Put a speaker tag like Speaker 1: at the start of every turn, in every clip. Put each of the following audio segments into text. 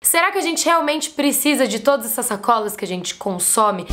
Speaker 1: Será que a gente realmente precisa de todas essas sacolas que a gente consome?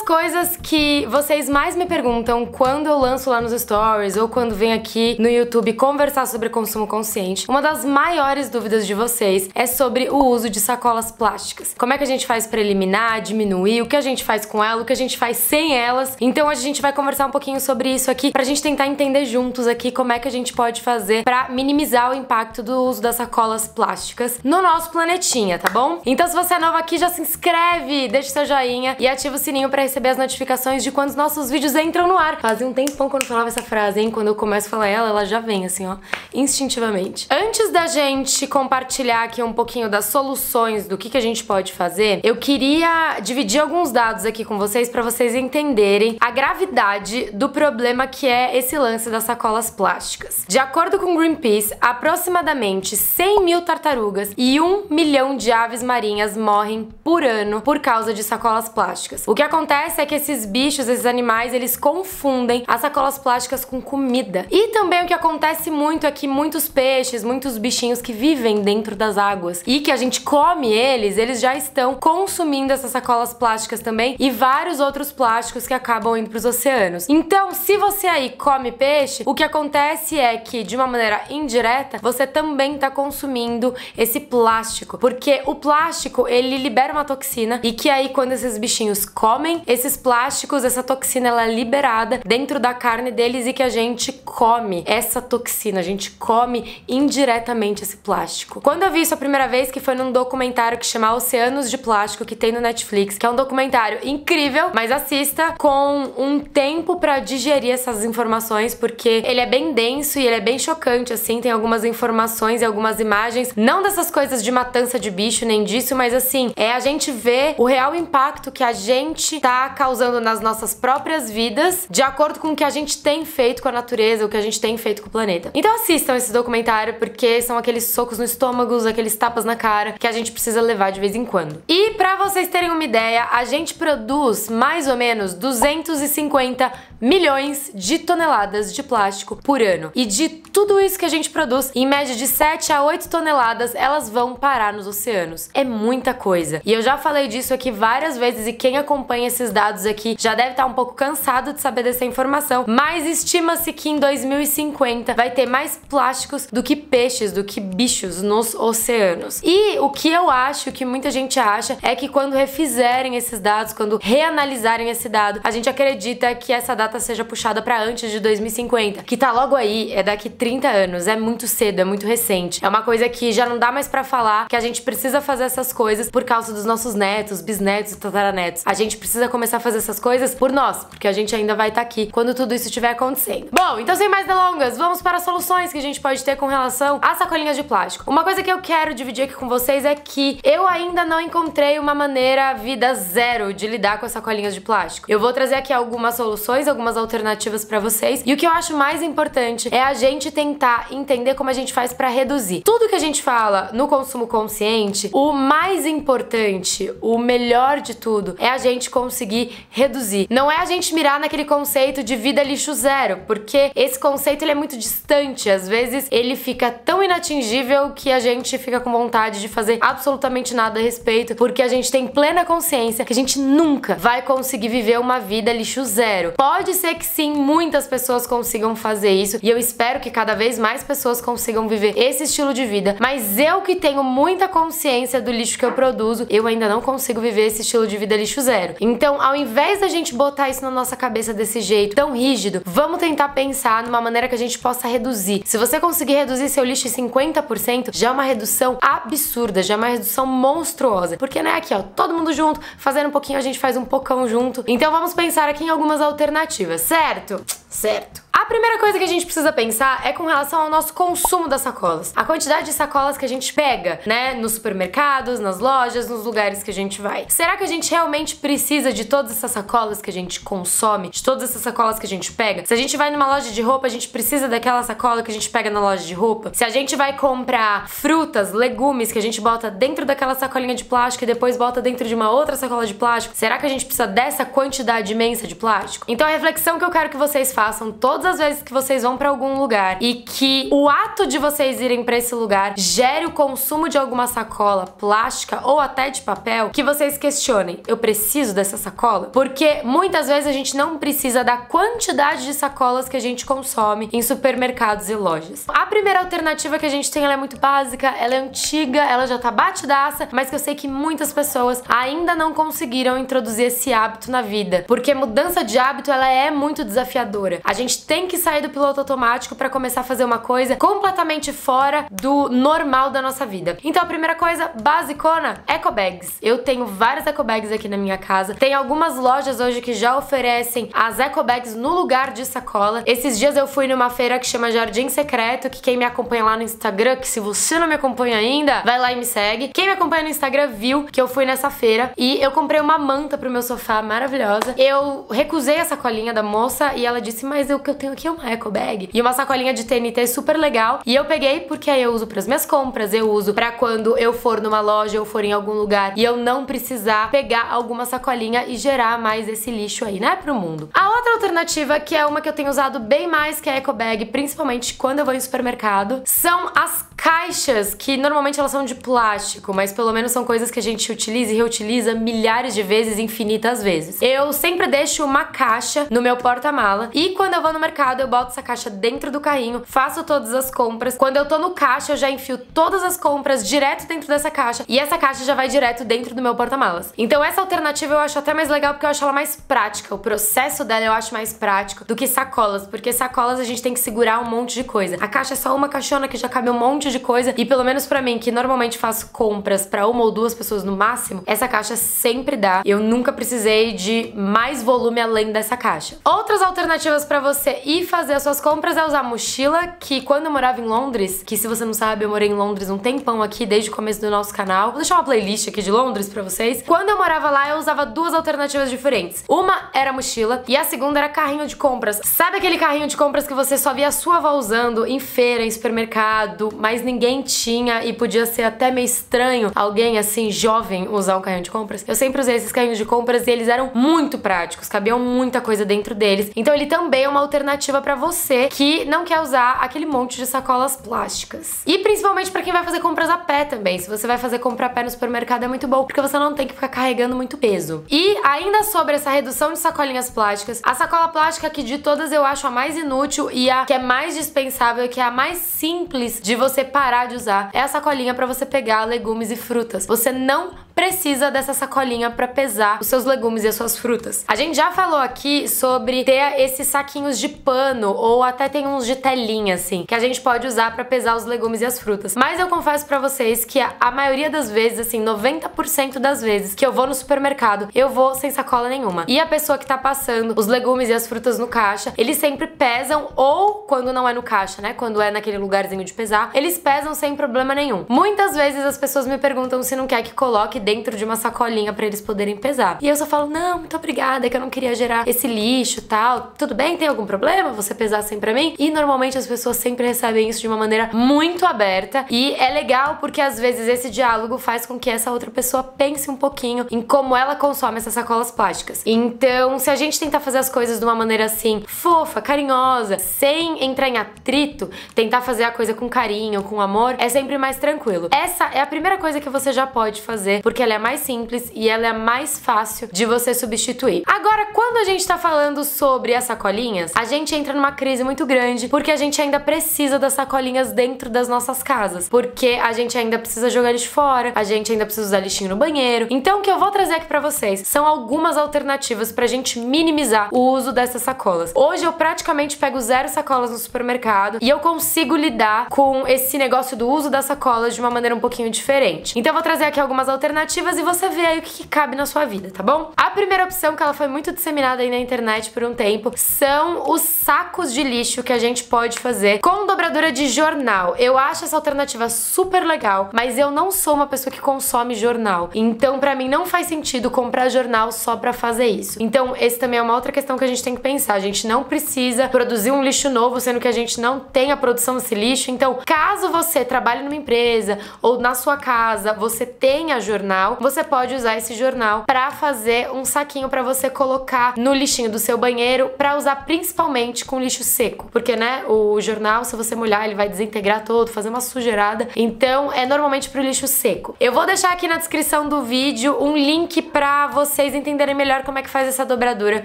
Speaker 1: Coisas que vocês mais me perguntam quando eu lanço lá nos stories ou quando venho aqui no YouTube conversar sobre consumo consciente, uma das maiores dúvidas de vocês é sobre o uso de sacolas plásticas. Como é que a gente faz para eliminar, diminuir, o que a gente faz com elas, o que a gente faz sem elas. Então hoje a gente vai conversar um pouquinho sobre isso aqui pra gente tentar entender juntos aqui como é que a gente pode fazer pra minimizar o impacto do uso das sacolas plásticas no nosso planetinha, tá bom? Então se você é novo aqui, já se inscreve, deixa seu joinha e ativa o sininho pra receber as notificações de quando os nossos vídeos entram no ar. Fazia um tempão que eu não falava essa frase, hein? Quando eu começo a falar ela já vem assim, ó, instintivamente. Antes da gente compartilhar aqui um pouquinho das soluções do que a gente pode fazer, eu queria dividir alguns dados aqui com vocês pra vocês entenderem a gravidade do problema que é esse lance das sacolas plásticas. De acordo com o Greenpeace, aproximadamente 100 mil tartarugas e 1 milhão de aves marinhas morrem por ano por causa de sacolas plásticas. O que acontece é que esses bichos, esses animais, eles confundem as sacolas plásticas com comida. E também o que acontece muito é que muitos peixes, muitos bichinhos que vivem dentro das águas e que a gente come eles já estão consumindo essas sacolas plásticas também e vários outros plásticos que acabam indo para os oceanos. Então, se você aí come peixe, o que acontece é que, de uma maneira indireta, você também está consumindo esse plástico, porque o plástico, ele libera uma toxina e que aí, quando esses bichinhos comem esses plásticos, essa toxina ela é liberada dentro da carne deles e que a gente come essa toxina, a gente come indiretamente esse plástico. Quando eu vi isso a primeira vez, que foi num documentário que chama Oceanos de Plástico, que tem no Netflix, que é um documentário incrível, mas assista com um tempo pra digerir essas informações, porque ele é bem denso e ele é bem chocante, assim, tem algumas informações e algumas imagens, não dessas coisas de matança de bicho, nem disso, mas assim, é a gente ver o real impacto que a gente tá causando nas nossas próprias vidas, de acordo com o que a gente tem feito com a natureza, o que a gente tem feito com o planeta. Então assistam esse documentário, porque são aqueles socos no estômago, aqueles tapas na cara que a gente precisa levar de vez em quando. E pra vocês terem uma ideia, a gente produz mais ou menos 250 milhões de toneladas de plástico por ano. E de tudo isso que a gente produz, em média de 7 a 8 toneladas, elas vão parar nos oceanos. É muita coisa. E eu já falei disso aqui várias vezes e quem acompanha esses dados aqui já deve estar um pouco cansado de saber dessa informação, mas estima-se que em 2050 vai ter mais plásticos do que peixes, do que bichos nos oceanos. E o que eu acho, que muita gente acha, é que quando refizerem esses dados, quando reanalisarem esse dado, a gente acredita que essa data seja puxada para antes de 2050, que tá logo aí, é daqui 30 anos, é muito cedo, é muito recente. É uma coisa que já não dá mais pra falar que a gente precisa fazer essas coisas por causa dos nossos netos, bisnetos e tataranetos. A gente precisa começar a fazer essas coisas por nós, porque a gente ainda vai estar aqui quando tudo isso estiver acontecendo. Bom, então sem mais delongas, vamos para as soluções que a gente pode ter com relação às sacolinhas de plástico. Uma coisa que eu quero dividir aqui com vocês é que eu ainda não encontrei uma maneira vida zero de lidar com as sacolinhas de plástico. Eu vou trazer aqui algumas soluções, algumas alternativas pra vocês, e o que eu acho mais importante é a gente tentar entender como a gente faz pra reduzir. Tudo que a gente fala no consumo consciente, o mais importante, o melhor de tudo, é a gente conseguir reduzir. Não é a gente mirar naquele conceito de vida lixo zero, porque esse conceito ele é muito distante, às vezes ele fica tão inatingível que a gente fica com vontade de fazer absolutamente nada a respeito, porque a gente tem plena consciência que a gente nunca vai conseguir viver uma vida lixo zero. Pode ser que sim, muitas pessoas consigam fazer isso, e eu espero que cada vez mais pessoas consigam viver esse estilo de vida, mas eu que tenho muita consciência do lixo que eu produzo, eu ainda não consigo viver esse estilo de vida lixo zero. Então, ao invés da gente botar isso na nossa cabeça desse jeito tão rígido, vamos tentar pensar numa maneira que a gente possa reduzir. Se você conseguir reduzir seu lixo em 50%, já é uma redução absurda, já é uma redução monstruosa. Porque, né, aqui ó, todo mundo junto, fazendo um pouquinho, a gente faz um pocão junto. Então vamos pensar aqui em algumas alternativas, certo? Certo. A A primeira coisa que a gente precisa pensar é com relação ao nosso consumo das sacolas. A quantidade de sacolas que a gente pega, né, nos supermercados, nas lojas, nos lugares que a gente vai. Será que a gente realmente precisa de todas essas sacolas que a gente consome, de todas essas sacolas que a gente pega? Se a gente vai numa loja de roupa, a gente precisa daquela sacola que a gente pega na loja de roupa? Se a gente vai comprar frutas, legumes que a gente bota dentro daquela sacolinha de plástico e depois bota dentro de uma outra sacola de plástico, será que a gente precisa dessa quantidade imensa de plástico? Então a reflexão que eu quero que vocês façam todas as vezes que vocês vão pra algum lugar e que o ato de vocês irem pra esse lugar gere o consumo de alguma sacola plástica ou até de papel, que vocês questionem: eu preciso dessa sacola? Porque muitas vezes a gente não precisa da quantidade de sacolas que a gente consome em supermercados e lojas. A primeira alternativa que a gente tem, ela é muito básica, ela é antiga, ela já tá batidaça, mas que eu sei que muitas pessoas ainda não conseguiram introduzir esse hábito na vida, porque mudança de hábito, ela é muito desafiadora. A gente tem que sair do piloto automático pra começar a fazer uma coisa completamente fora do normal da nossa vida. Então a primeira coisa, basicona, ecobags. Eu tenho várias ecobags aqui na minha casa. Tem algumas lojas hoje que já oferecem as ecobags no lugar de sacola. Esses dias eu fui numa feira que chama Jardim Secreto, que quem me acompanha lá no Instagram, que se você não me acompanha ainda, vai lá e me segue. Quem me acompanha no Instagram viu que eu fui nessa feira e eu comprei uma manta pro meu sofá maravilhosa. Eu recusei a sacolinha da moça e ela disse: mas o que eu tenho aqui é uma ecobag e uma sacolinha de TNT super legal. E eu peguei porque aí eu uso pras minhas compras, eu uso pra quando eu for numa loja ou for em algum lugar e eu não precisar pegar alguma sacolinha e gerar mais esse lixo aí, né, pro mundo. A outra alternativa, que é uma que eu tenho usado bem mais que a ecobag, principalmente quando eu vou em supermercado, são as caixas, que normalmente elas são de plástico, mas pelo menos são coisas que a gente utiliza e reutiliza milhares de vezes, infinitas vezes. Eu sempre deixo uma caixa no meu porta-mala e quando eu vou no mercado eu boto essa caixa dentro do carrinho, faço todas as compras. Quando eu tô no caixa eu já enfio todas as compras direto dentro dessa caixa e essa caixa já vai direto dentro do meu porta-malas. Então essa alternativa eu acho até mais legal porque eu acho ela mais prática. O processo dela eu acho mais prático do que sacolas, porque sacolas a gente tem que segurar um monte de coisa. A caixa é só uma caixona que já cabe um monte de coisa e pelo menos pra mim, que normalmente faço compras pra uma ou duas pessoas no máximo, essa caixa sempre dá. Eu nunca precisei de mais volume além dessa caixa. Outras alternativas pra você ir fazer as suas compras é usar mochila, que quando eu morava em Londres, que se você não sabe, eu morei em Londres um tempão aqui desde o começo do nosso canal. Vou deixar uma playlist aqui de Londres pra vocês. Quando eu morava lá, eu usava duas alternativas diferentes. Uma era mochila e a segunda era carrinho de compras. Sabe aquele carrinho de compras que você só via a sua avó usando em feira, em supermercado, mas ninguém tinha e podia ser até meio estranho alguém assim, jovem, usar um carrinho de compras? Eu sempre usei esses carrinhos de compras e eles eram muito práticos, cabiam muita coisa dentro deles. Então ele também é uma alternativa pra você que não quer usar aquele monte de sacolas plásticas. E principalmente pra quem vai fazer compras a pé também. Se você vai fazer compra a pé no supermercado é muito bom, porque você não tem que ficar carregando muito peso. E ainda sobre essa redução de sacolinhas plásticas, a sacola plástica que de todas eu acho a mais inútil e a que é mais dispensável, que é a mais simples de você parar de usar, é a sacolinha pra você pegar legumes e frutas. Você não precisa dessa sacolinha pra pesar os seus legumes e as suas frutas. A gente já falou aqui sobre ter esses saquinhos de pano ou até tem uns de telinha assim, que a gente pode usar pra pesar os legumes e as frutas. Mas eu confesso pra vocês que a maioria das vezes, assim, 90% das vezes que eu vou no supermercado, eu vou sem sacola nenhuma. E a pessoa que tá passando os legumes e as frutas no caixa, eles sempre pesam, ou quando não é no caixa, né, quando é naquele lugarzinho de pesar, eles pesam sem problema nenhum. Muitas vezes as pessoas me perguntam se não quer que coloque dentro de uma sacolinha pra eles poderem pesar. E eu só falo: não, muito obrigada, é que eu não queria gerar esse lixo e tal. Tudo bem? Tem algum problema você pesar assim pra mim? E normalmente as pessoas sempre recebem isso de uma maneira muito aberta e é legal porque às vezes esse diálogo faz com que essa outra pessoa pense um pouquinho em como ela consome essas sacolas plásticas. Então, se a gente tentar fazer as coisas de uma maneira assim, fofa, carinhosa, sem entrar em atrito, tentar fazer a coisa com carinho, com amor, é sempre mais tranquilo. Essa é a primeira coisa que você já pode fazer, porque ela é mais simples e ela é mais fácil de você substituir. Agora, quando a gente tá falando sobre as sacolinhas, a gente entra numa crise muito grande, porque a gente ainda precisa das sacolinhas dentro das nossas casas, porque a gente ainda precisa jogar lixo fora, a gente ainda precisa usar lixinho no banheiro. Então, o que eu vou trazer aqui pra vocês são algumas alternativas pra gente minimizar o uso dessas sacolas. Hoje eu praticamente pego 0 sacolas no supermercado e eu consigo lidar com esse negócio do uso das sacolas de uma maneira um pouquinho diferente. Então eu vou trazer aqui algumas alternativas alternativas e você vê aí o que cabe na sua vida, tá bom? A primeira opção, que ela foi muito disseminada aí na internet por um tempo, são os sacos de lixo que a gente pode fazer com dobradura de jornal. Eu acho essa alternativa super legal, mas eu não sou uma pessoa que consome jornal, então pra mim não faz sentido comprar jornal só pra fazer isso. Então esse também é uma outra questão que a gente tem que pensar. A gente não precisa produzir um lixo novo, sendo que a gente não tem a produção desse lixo. Então, caso você trabalhe numa empresa ou na sua casa, você tenha jornal, você pode usar esse jornal pra fazer um saquinho pra você colocar no lixinho do seu banheiro, pra usar principalmente com lixo seco, porque, né, o jornal, se você molhar, ele vai desintegrar todo, fazer uma sujeirada, então é normalmente pro lixo seco. Eu vou deixar aqui na descrição do vídeo um link pra vocês entenderem melhor como é que faz essa dobradura.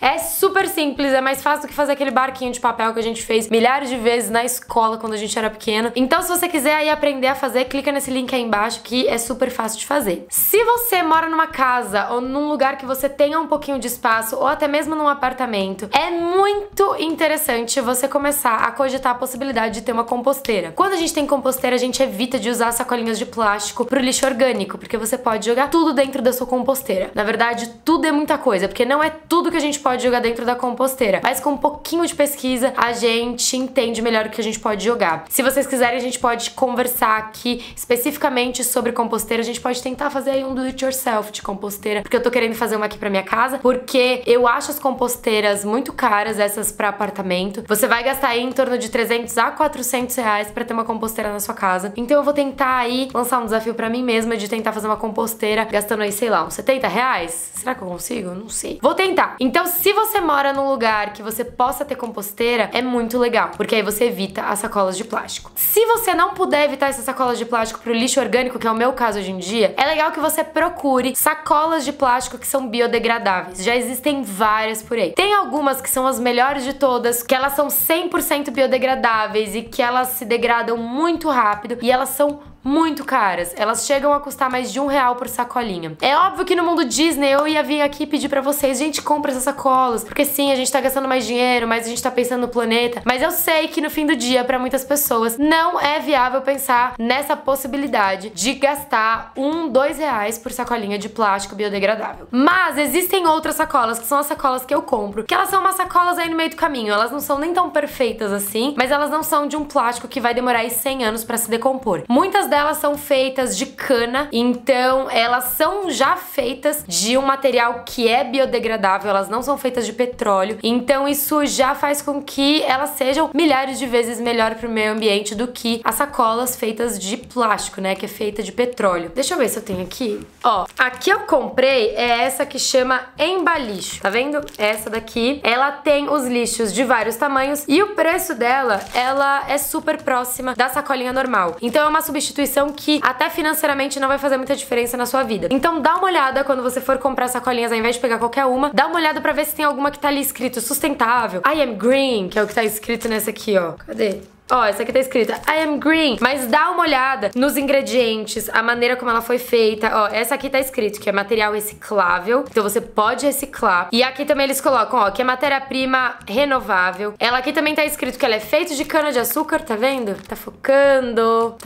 Speaker 1: É super simples, é mais fácil do que fazer aquele barquinho de papel que a gente fez milhares de vezes na escola quando a gente era pequeno. Então, se você quiser aí aprender a fazer, clica nesse link aí embaixo que é super fácil de fazer. Se você mora numa casa ou num lugar que você tenha um pouquinho de espaço, ou até mesmo num apartamento, é muito interessante você começar a cogitar a possibilidade de ter uma composteira. Quando a gente tem composteira, a gente evita de usar sacolinhas de plástico pro lixo orgânico, porque você pode jogar tudo dentro da sua composteira. Na verdade, tudo é muita coisa, porque não é tudo que a gente pode jogar dentro da composteira, mas com um pouquinho de pesquisa a gente entende melhor o que a gente pode jogar. Se vocês quiserem, a gente pode conversar aqui especificamente sobre composteira. A gente pode tentar fazer aí um do it yourself de composteira, porque eu tô querendo fazer uma aqui pra minha casa, porque eu acho as composteiras muito caras, essas pra apartamento. Você vai gastar aí em torno de 300 a 400 reais pra ter uma composteira na sua casa. Então eu vou tentar aí lançar um desafio pra mim mesma de tentar fazer uma composteira gastando aí, sei lá, uns 70 reais. Será que eu consigo? Não sei. Vou tentar. Então, se você mora num lugar que você possa ter composteira, é muito legal, porque aí você evita as sacolas de plástico. Se você não puder evitar essas sacolas de plástico pro lixo orgânico, que é o meu caso hoje em dia, é legal que você procure sacolas de plástico que são biodegradáveis. Já existem várias por aí. Tem algumas que são as melhores de todas, que elas são 100% biodegradáveis e que elas se degradam muito rápido e elas são muito caras. Elas chegam a custar mais de R$1 por sacolinha. É óbvio que no mundo Disney eu ia vir aqui pedir pra vocês, gente, compra essas sacolas, porque sim, a gente tá gastando mais dinheiro, mas a gente tá pensando no planeta. Mas eu sei que no fim do dia, pra muitas pessoas, não é viável pensar nessa possibilidade de gastar R$1, R$2 por sacolinha de plástico biodegradável. Mas existem outras sacolas, que são as sacolas que eu compro, que elas são umas sacolas aí no meio do caminho. Elas não são nem tão perfeitas assim, mas elas não são de um plástico que vai demorar aí 100 anos pra se decompor. Muitas delas são feitas de cana, então elas são já feitas de um material que é biodegradável, elas não são feitas de petróleo, então isso já faz com que elas sejam milhares de vezes melhor pro meio ambiente do que as sacolas feitas de plástico, né, que é feita de petróleo. Deixa eu ver se eu tenho aqui. Ó, aqui eu comprei é essa que chama Embalixo, tá vendo? Essa daqui, ela tem os lixos de vários tamanhos e o preço dela, ela é super próxima da sacolinha normal. Então é uma substituição que até financeiramente não vai fazer muita diferença na sua vida. Então dá uma olhada quando você for comprar sacolinhas, ao invés de pegar qualquer uma, dá uma olhada pra ver se tem alguma que tá ali escrito sustentável. I am green, que é o que tá escrito nessa aqui, ó. Cadê? Ó, essa aqui tá escrita I am green, mas dá uma olhada nos ingredientes, a maneira como ela foi feita. Ó, essa aqui tá escrito que é material reciclável, então você pode reciclar. E aqui também eles colocam, ó, que é matéria-prima renovável. Ela aqui também tá escrito que ela é feita de cana-de-açúcar, tá vendo? Tá focando,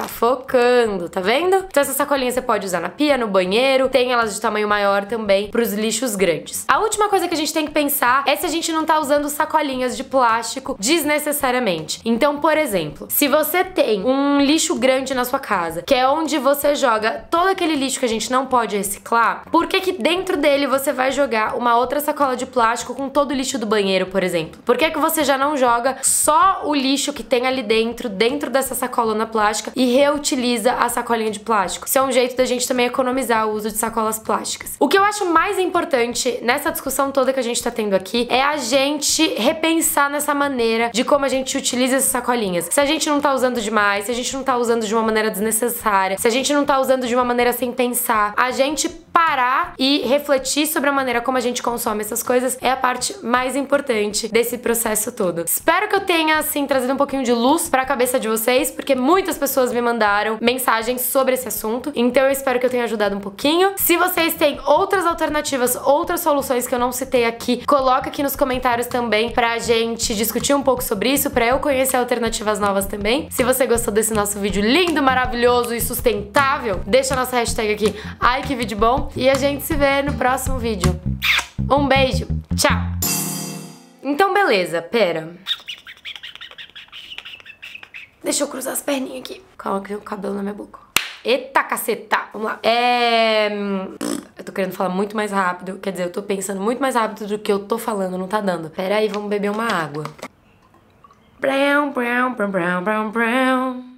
Speaker 1: tá vendo? Então essa sacolinha você pode usar na pia, no banheiro, tem elas de tamanho maior também pros lixos grandes. A última coisa que a gente tem que pensar é se a gente não tá usando sacolinhas de plástico desnecessariamente. Então, por exemplo, se você tem um lixo grande na sua casa, que é onde você joga todo aquele lixo que a gente não pode reciclar, por que que dentro dele você vai jogar uma outra sacola de plástico com todo o lixo do banheiro, por exemplo? Por que que você já não joga só o lixo que tem ali dentro dessa sacolona plástica e reutiliza a sacolinha de plástico? Isso é um jeito da gente também economizar o uso de sacolas plásticas. O que eu acho mais importante nessa discussão toda que a gente tá tendo aqui é a gente repensar nessa maneira de como a gente utiliza essas sacolinhas. Se a gente não tá usando demais, se a gente não tá usando de uma maneira desnecessária, se a gente não tá usando de uma maneira sem pensar, a gente parar e refletir sobre a maneira como a gente consome essas coisas é a parte mais importante desse processo todo. Espero que eu tenha, assim, trazido um pouquinho de luz pra cabeça de vocês, porque muitas pessoas me mandaram mensagens sobre esse assunto, então eu espero que eu tenha ajudado um pouquinho. Se vocês têm outras alternativas, outras soluções que eu não citei aqui, coloca aqui nos comentários também pra gente discutir um pouco sobre isso, pra eu conhecer alternativas novas também. Se você gostou desse nosso vídeo lindo, maravilhoso e sustentável, deixa a nossa hashtag aqui, ai que vídeo bom, e a gente se vê no próximo vídeo. Um beijo, tchau! Então beleza, pera. Deixa eu cruzar as perninhas aqui. Calma que tem um cabelo na minha boca. Eita caceta! Vamos lá. Eu tô querendo falar muito mais rápido. Quer dizer, eu tô pensando muito mais rápido do que eu tô falando, não tá dando. Pera aí, vamos beber uma água. Brown, brown, brown, brown, brown, brown.